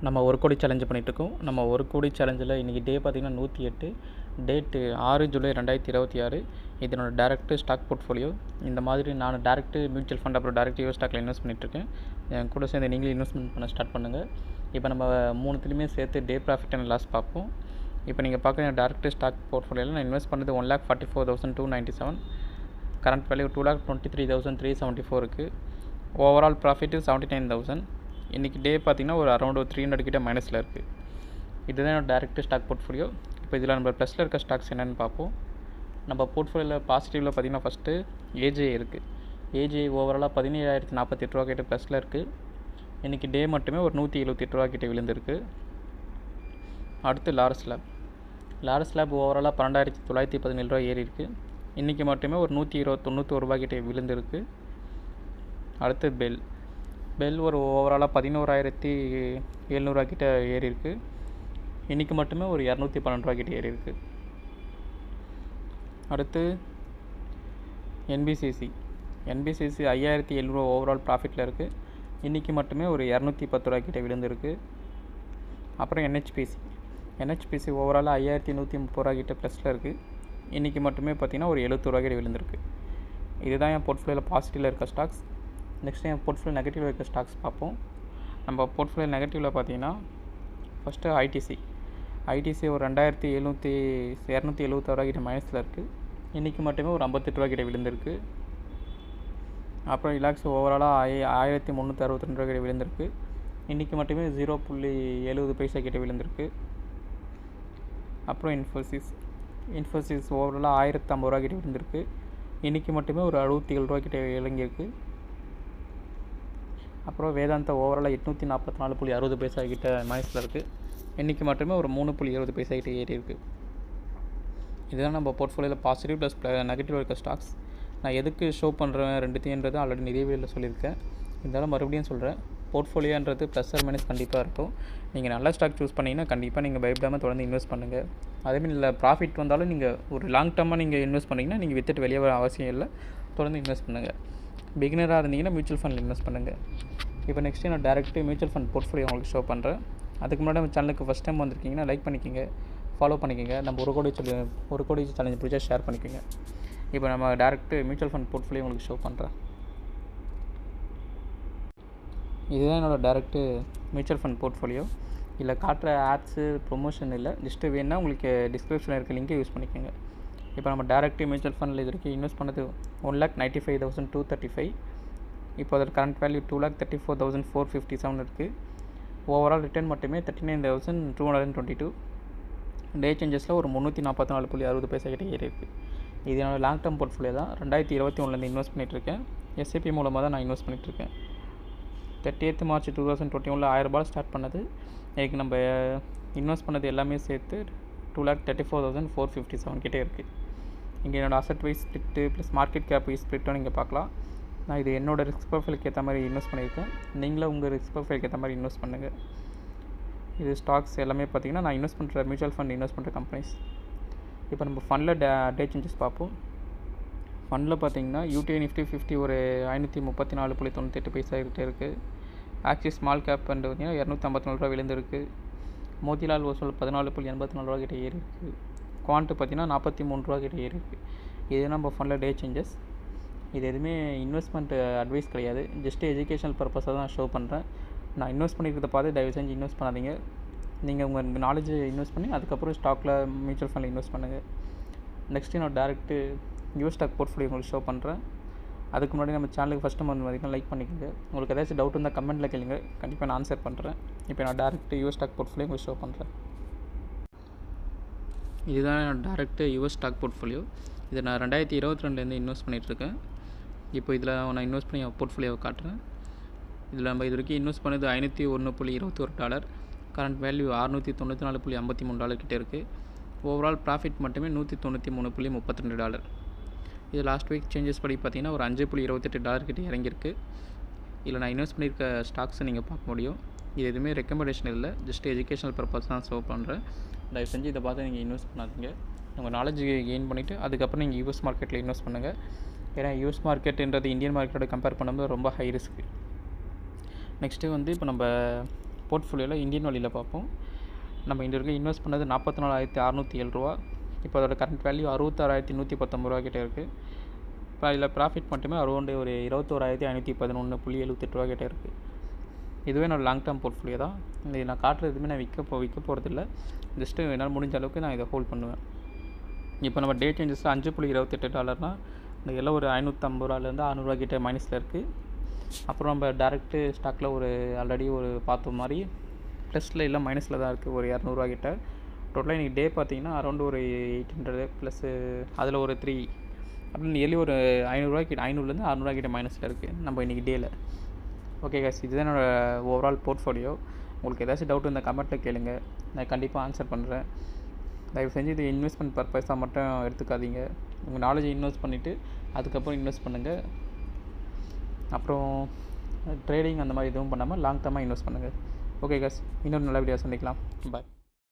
நம்ம ஒரு கோடி சேலஞ்சு பண்ணிகிட்ருக்கோம். நம்ம ஒரு கோடி சேலஞ்சில் இன்றைக்கி டே பார்த்திங்கன்னா 108, டேட்டு 6 ஜூலை 2026. இதனோட டேரெக்ட்டு ஸ்டாக் போர்ட்ஃபோலியோ. இந்த மாதிரி நான் டேரெக்ட்டு மியூச்சுவல் ஃபண்ட் அப்புறம் டேரெக்ட் யூஎஸ் ஸ்டாக்கில் இன்வெஸ்ட் பண்ணிகிட்ருக்கேன். என் கூட சேர்ந்து நீங்களும் இன்வெஸ்ட்மெண்ட் பண்ண ஸ்டார்ட் பண்ணுங்கள். இப்போ நம்ம மூணுத்துலேயுமே சேர்த்து டே ப்ராஃபிட் அண்ட் லாஸ் பார்ப்போம். இப்போ நீங்கள் பார்க்குற டேரெக்ட் ஸ்டாக் போர்ட்ஃபோலியோவில் நான் இன்வெஸ்ட் பண்ணது 1,44,297. கரண்ட் வேல்யூ 2,23,374 இருக்குது. Overall profit 79,000. இன்றைக்கி டே பார்த்திங்கன்னா ஒரு அரௌண்ட் 300 கிட்ட மைனஸில் இருக்குது. இதுதான் என்னோட டேரெக்ட் ஸ்டாக் போர்ட்ஃபோலியோ. இப்போ இதில் நம்ம ப்ளஸில் இருக்க ஸ்டாக்ஸ் என்னென்னு பார்ப்போம். நம்ம போர்ட்ஃபோலியோவில் பாசிட்டிவில் பார்த்திங்கன்னா ஃபஸ்ட்டு ஏஜே இருக்குது. ஏஜே ஓவராலாக 17,048 ரூபா கிட்ட ப்ளஸில் இருக்குது. இன்றைக்கி டே மட்டுமே ஒரு 178 ரூபா கிட்ட விழுந்திருக்கு. அடுத்து லாரஸ் லேப் ஓவராலாக 12,917 ரூபா ஏறி இருக்குது. இன்றைக்கி மட்டுமே ஒரு 191 ரூபா கிட்ட விழுந்திருக்கு. அடுத்து பெல் ஒரு ஓவராலாக 11,700 ரூபா கிட்ட ஏறி இருக்குது. இன்றைக்கி மட்டுமே ஒரு 212 ரூபா கிட்ட ஏறி இருக்குது. அடுத்து என்பிசிசி 5,700 ரூபா ஓவரால் ப்ராஃபிட்டில் இருக்குது. இன்றைக்கி மட்டுமே ஒரு 210 ரூபா கிட்ட விழுந்திருக்கு. அப்புறம் NHPC ஓவராலாக 5,130 ரூபா கிட்ட ப்ளஸில் இருக்குது. இன்றைக்கி மட்டுமே பார்த்திங்கன்னா ஒரு 70 ரூபா கிட்ட விழுந்திருக்கு. இதுதான் என் போர்ட்ஃபோலியோவில் பாசிட்டிவில் இருக்க ஸ்டாக்ஸ். நெக்ஸ்ட்டு என் போர்ட்ஃபோலியோ நெகட்டிவில் இருக்க ஸ்டாக்ஸ் பார்ப்போம். நம்ம போர்ட்ஃபோலியோ நெகட்டிவில் பார்த்திங்கன்னா ஃபஸ்ட்டு ஐடிசி ஒரு 2,276 ரூபா கிட்ட மைனஸில் இருக்குது. இன்றைக்கி மட்டுமே ஒரு 58 ரூபா கிட்ட விழுந்திருக்கு. அப்புறம் ரிலாக்ஸ் ஓவராலாக 1,362 ரூபா கிட்ட விழுந்திருக்கு. இன்றைக்கி மட்டுமே 0.70 பைசா கிட்ட விழுந்திருக்கு. அப்புறம் இன்ஃபோசிஸ் ஓவராலாக 1,050 ரூபா கிட்ட விழுந்திருக்கு. இன்றைக்கி மட்டுமே ஒரு 67 ரூபா கிட்ட இறங்கியிருக்கு. அப்புறம் வேதாந்தா ஓவராலாக 844.60 பைசா கிட்ட மைனஸில் இருக்குது. இன்றைக்கி மட்டுமே ஒரு 3.20 பைசா கிட்ட ஏறி இருக்குது. இதுதான் நம்ம போர்ட்ஃபோலியோவில் பாசிட்டிவ் ப்ளஸ் நெகட்டிவ் இருக்க ஸ்டாக்ஸ். நான் எதுக்கு ஷோ பண்ணுறேன் ரெண்டுத்தையுன்றது ஆல்ரெடி நிறைய வீடியோவில் சொல்லியிருக்கேன். இருந்தாலும் மறுபடியும் சொல்கிறேன், போர்ட்ஃபோலியோன்றது ப்ளஸ் ஆர் மைனஸ் கண்டிப்பாக இருக்கும். நீங்கள் நல்ல ஸ்டாக் சூஸ் பண்ணிங்கன்னா கண்டிப்பாக நீங்கள் பயப்படாமல் தொடர்ந்து இன்வெஸ்ட் பண்ணுங்கள். அதேமாதிரி இல்லை ப்ராஃபிட் வந்தாலும் நீங்கள் ஒரு லாங் டர்மாக நீங்கள் இன்வெஸ்ட் பண்ணிங்கன்னா நீங்கள் வித்துட்டு வெளியே வர அவசியம் இல்லை. தொடர்ந்து இன்வெஸ்ட் பண்ணுங்கள். பிகினராக இருந்தீங்கன்னா மியூச்சுவல் ஃபண்டில் இன்வெஸ்ட் பண்ணுங்கள். இப்போ நெக்ஸ்ட்டு நான் டேரெக்ட் மியூச்சுவல் ஃபண்ட் போர்ட்ஃபோலியோ உங்களுக்கு ஷோ பண்ணுறேன். அதுக்கு முன்னாடி நம்ம சேனலுக்கு ஃபஸ்ட் டைம் வந்திருக்கீங்கன்னா லைக் பண்ணிக்கோங்க, ஃபாலோ பண்ணிக்கோங்க. நம்ம ஒரு கோடி சேலஞ்ச் பிடிச்சா ஷேர் பண்ணிக்கோங்க. இப்போ நம்ம டேரெக்ட் மியூச்சுவல் ஃபண்ட் போர்ட்ஃபோலியோ உங்களுக்கு ஷோ பண்ணுறேன். இதுதான் என்னோடய டேரெக்ட் மியூச்சுவல் ஃபண்ட் போர்ட்ஃபோலியோ. இதில் காட்டுற ஆப்ஸு ப்ரொமோஷன் இல்லை, ஜஸ்ட்டு வேணுன்னா உங்களுக்கு டிஸ்கிரிப்ஷனில் இருக்க லிங்கை யூஸ் பண்ணிக்கோங்க. இப்போ நம்ம டேரெக்ட் மியூச்சுவல் ஃபண்டில் இது வரைக்கும் இன்வெஸ்ட் பண்ணது 1,95,235. இப்போ அதோட கரண்ட் வேல்யூ 2,34,457 இருக்குது. ஓவரால் ரிட்டர்ன் மட்டுமே 39,222. டே சேஞ்சஸில் ஒரு 344.60 பைசா கிட்ட ஏறி இருக்குது. இது என்னோடய லாங் டேர்ம் போர்ட்ஃபோலியோ தான். 2021 இன்வெஸ்ட் பண்ணிகிட்ருக்கேன். எஸ்ஐபி மூலமாக தான் நான் இன்வெஸ்ட் பண்ணிகிட்ருக்கேன். 30th March 2021 1000 ஸ்டார்ட் பண்ணது. எனக்கு நம்ம இன்வெஸ்ட் பண்ணது எல்லாமே சேர்த்து 2,34,457 கிட்டே இருக்குது. இங்கே என்னோடய asset wise split plus market cap wise ஸ்ப்ளிட்டும் நீங்கள் பார்க்கலாம். நான் இது என்னோடய ரிஸ்க் ப்ரொஃபைலுக்கு ஏற்ற மாதிரி இன்வெஸ்ட் பண்ணியிருக்கேன். நீங்களும் உங்கள் ரிஸ்க் ப்ரொஃபைலுக்கு ஏற்ற மாதிரி இன்வெஸ்ட் பண்ணுங்கள். இது ஸ்டாக்ஸ் எல்லாமே பார்த்திங்கன்னா நான் இன்வெஸ்ட் பண்ணுற மியூச்சுவல் ஃபண்ட் இன்வெஸ்ட் பண்ணுற கம்பெனிஸ். இப்போ நம்ம ஃபண்டில் டே சேஞ்சஸ் பார்ப்போம். ஃபண்டில் பார்த்திங்கன்னா UTI Nifty 50 ஒரு 534.98 பைசா கிட்டே இருக்குது. ஆக்சிஸ் ஸ்மால் கேப் வந்து பார்த்திங்கன்னா 254 ரூபா விழுந்திருக்கு. மோதிலால் ஓசூல் 14.84 ரூபா கிட்ட ஏறி இருக்குது. குவான்ட்டு பார்த்திங்கன்னா 43 ரூபா கிட்ட ஏறி இருக்குது. இது நம்ம ஃபண்டில் டே சேஞ்சஸ். இது எதுவுமே இன்வெஸ்ட்மெண்ட் அட்வைஸ் கிடையாது, ஜஸ்ட்டு எஜுகேஷனல் பர்பஸாக தான் ஷோ பண்ணுறேன். நான் இன்வெஸ்ட் பண்ணிக்கிறத பார்த்து தயவு செஞ்சு இன்வெஸ்ட் பண்ணாதீங்க. நீங்கள் உங்கள் நாலேஜை இன்வெஸ்ட் பண்ணி அதுக்கப்புறம் ஸ்டாக்கில் மியூச்சுவல் ஃபண்டில் இன்வெஸ்ட் பண்ணுங்கள். நெக்ஸ்ட்டு நான் டேரெக்ட்டு யூஎஸ் ஸ்டாக் போர்ட்ஃபோலியோ உங்களுக்கு ஷோ பண்ணுறேன். அதுக்கு முன்னாடி நம்ம சேனலுக்கு ஃபஸ்ட் டைம் வந்து பார்த்திங்கன்னா லைக் பண்ணிக்கோங்க. உங்களுக்கு ஏதாச்சும் டவுட் இருந்தால் கமெண்ட்டில் கேளுங்க, கண்டிப்பாக நான் ஆன்சர் பண்ணுறேன். இப்போ நான் டேரெக்ட் யூஎஸ் ஸ்டாக் போர்ட்ஃபோலியோ உங்களுக்கு ஷோ பண்ணுறேன். இதுதான் என்னோட டேரெக்ட் யூஎஸ் ஸ்டாக் போர்ட்ஃபோலியோ. இதை நான் 2022 இன்வெஸ்ட் பண்ணிகிட்ருக்கேன். இப்போ இதில் நான் இன்வெஸ்ட் பண்ணி போர்ட்ஃபோலியோவை காட்டுறேன். இதில் நம்ம இது வரைக்கும் இன்வெஸ்ட் பண்ணது $501.21. கரண்ட் வேல்யூ $694.53 கிட்டே இருக்குது. ஓவரால் ப்ராஃபிட் மட்டுமே $193.32. இது லாஸ்ட் வீக் சேஞ்சஸ் படி பார்த்திங்கன்னா ஒரு $5.28 கிட்டே இறங்கியிருக்கு. இதில் நான் இன்வெஸ்ட் பண்ணியிருக்க ஸ்டாக்ஸை நீங்கள் பார்க்க முடியும். இது எதுவுமே ரெக்கமெண்டேஷன் இல்லை, ஜஸ்ட் எஜுகேஷனல் பர்பஸ் தான் ஷோ பண்ணுறேன். தயவு செஞ்சு இதை பார்த்து நீங்கள் இன்வெஸ்ட் பண்ணாதீங்க. உங்கள் நாலேஜ் கெயின் பண்ணிவிட்டு அதுக்கப்புறம் நீங்கள் யூஎஸ் மார்க்கெட்டில் இன்வெஸ்ட் பண்ணுங்கள். ஏன்னா யூஎஸ் மார்க்கெட்டுன்றது இந்தியன் மார்க்கெட்டோட கம்பேர் பண்ணும்போது ரொம்ப ஹை ரிஸ்க். நெக்ஸ்ட்டு வந்து இப்போ நம்ம போர்ட்ஃபோலியோவில் இந்தியன் வழியில் பார்ப்போம். நம்ம இன்று வரைக்கும் இன்வெஸ்ட் பண்ணது 44,607 ரூபா. இப்போ அதோட கரண்ட் வேல்யூ 66,119 ரூபா கிட்டே இருக்குது. இப்போ இதில் ப்ராஃபிட் மட்டுமே அரௌண்டு ஒரு 21,511.78 ரூபா கிட்டே இருக்குது. இதுவே என்னோடய லாங் டேர்ம் போர்ட்ஃபோலியோ தான். இது நான் காட்டுறது எதுவுமே நான் விற்க போகிறதில்ல. ஜஸ்ட்டு என்னால் முடிஞ்ச அளவுக்கு நான் இதை ஹோல்ட் பண்ணுவேன். இப்போ நம்ம டே சேஞ்சஸில் $5.28 இந்த எல்லாம் ஒரு 550 ரூபாலேருந்து 600 ரூபா கிட்டே மைனஸில் இருக்குது. அப்புறம் நம்ம டேரெக்ட்டு ஸ்டாக்கில் ஒரு ஆல்ரெடி ஒரு பார்த்த மாதிரி ப்ளஸில் இல்லை மைனஸில் தான் இருக்குது, ஒரு 200 ரூபா கிட்ட. டோட்டலாக இன்றைக்கி டே பார்த்திங்கன்னா அரௌண்டு ஒரு 800 ப்ளஸ்ஸு அதில் ஒரு 3 அப்படின்னு நியர்லி ஒரு 500 ரூபா கிட்ட, 500லேருந்து 600 ரூபா கிட்ட மைனஸில் இருக்குது நம்ம இன்றைக்கி டேயில். ஓகே guys, இதுதான் என்னோடய ஓவரால் போர்ட்ஃபோலியோ. உங்களுக்கு ஏதாச்சும் டவுட் இந்த கமெண்ட்டில் கேளுங்க, நான் கண்டிப்பாக ஆன்சர் பண்ணுறேன். தயவு செஞ்சு இது இன்வெஸ்ட்மெண்ட் பர்பஸாக மட்டும் எடுத்துக்காதீங்க. உங்கள் நாலேஜை இன்வெஸ்ட் பண்ணிவிட்டு அதுக்கப்புறம் இன்வெஸ்ட் பண்ணுங்கள். அப்புறம் ட்ரேடிங் அந்த மாதிரி எதுவும் பண்ணாமல் லாங் டர்மாக இன்வெஸ்ட் பண்ணுங்கள். ஓகே guys, இன்னொரு நல்ல வீடியோ சந்திக்கலாம். பாய்.